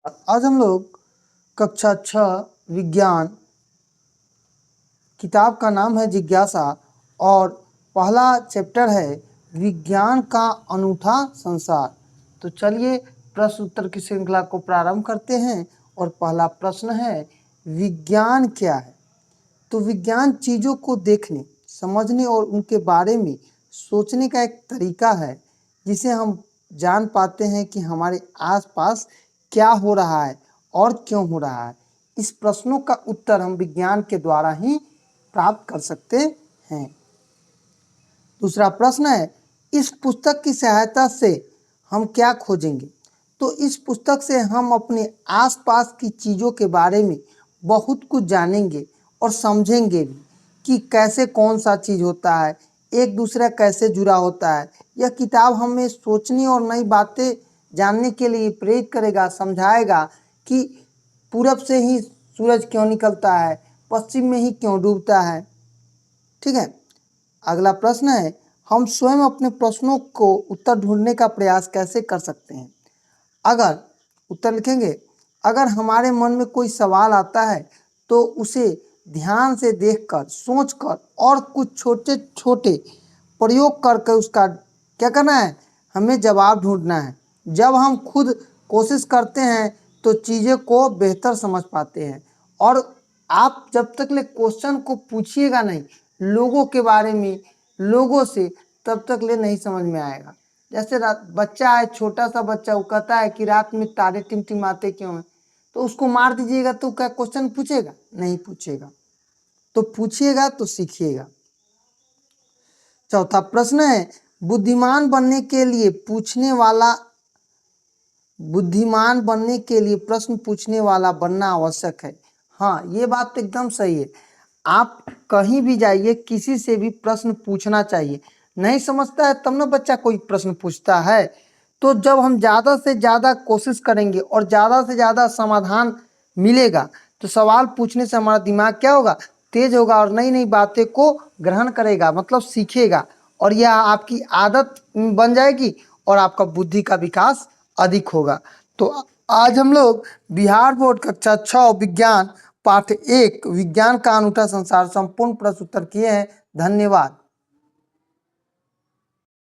आज हम लोग कक्षा 6 विज्ञान, किताब का नाम है जिज्ञासा और पहला चैप्टर है विज्ञान का अनूठा संसार। तो चलिए प्रश्न उत्तर की श्रृंखला को प्रारंभ करते हैं और पहला प्रश्न है विज्ञान क्या है। तो विज्ञान चीज़ों को देखने, समझने और उनके बारे में सोचने का एक तरीका है जिसे हम जान पाते हैं कि हमारे आसपास क्या हो रहा है और क्यों हो रहा है। इस प्रश्नों का उत्तर हम विज्ञान के द्वारा ही प्राप्त कर सकते हैं। दूसरा प्रश्न है इस पुस्तक की सहायता से हम क्या खोजेंगे। तो इस पुस्तक से हम अपने आसपास की चीज़ों के बारे में बहुत कुछ जानेंगे और समझेंगे भी कि कैसे कौन सा चीज़ होता है, एक दूसरा कैसे जुड़ा होता है। यह किताब हमें सोचने और नई बातें जानने के लिए प्रेरित करेगा, समझाएगा कि पूरब से ही सूरज क्यों निकलता है, पश्चिम में ही क्यों डूबता है। ठीक है। अगला प्रश्न है हम स्वयं अपने प्रश्नों को उत्तर ढूंढने का प्रयास कैसे कर सकते हैं। अगर उत्तर लिखेंगे, अगर हमारे मन में कोई सवाल आता है तो उसे ध्यान से देखकर, सोचकर और कुछ छोटे छोटे प्रयोग करके उसका क्या करना है, हमें जवाब ढूंढना है। जब हम खुद कोशिश करते हैं तो चीज़ें को बेहतर समझ पाते हैं। और आप जब तक ले क्वेश्चन को पूछिएगा नहीं लोगों के बारे में, लोगों से, तब तक ले नहीं समझ में आएगा। जैसे बच्चा है, छोटा सा बच्चा, वो कहता है कि रात में तारे टिमटिमाते क्यों हैं, तो उसको मार दीजिएगा तो क्या क्वेश्चन पूछेगा? नहीं पूछेगा। तो पूछिएगा तो सीखिएगा। चौथा प्रश्न है बुद्धिमान बनने के लिए प्रश्न पूछने वाला बनना आवश्यक है। हाँ, ये बात तो एकदम सही है। आप कहीं भी जाइए, किसी से भी प्रश्न पूछना चाहिए। नहीं समझता है तब ना बच्चा कोई प्रश्न पूछता है। तो जब हम ज़्यादा से ज़्यादा कोशिश करेंगे और ज़्यादा से ज़्यादा समाधान मिलेगा तो सवाल पूछने से हमारा दिमाग क्या होगा, तेज होगा और नई नई बातें को ग्रहण करेगा, मतलब सीखेगा। और यह आपकी आदत बन जाएगी और आपका बुद्धि का विकास अधिक होगा। तो आज हम लोग बिहार बोर्ड कक्षा 6 विज्ञान पाठ 1 विज्ञान का अनूठा संसार संपूर्ण प्रश्न उत्तर किए हैं। धन्यवाद।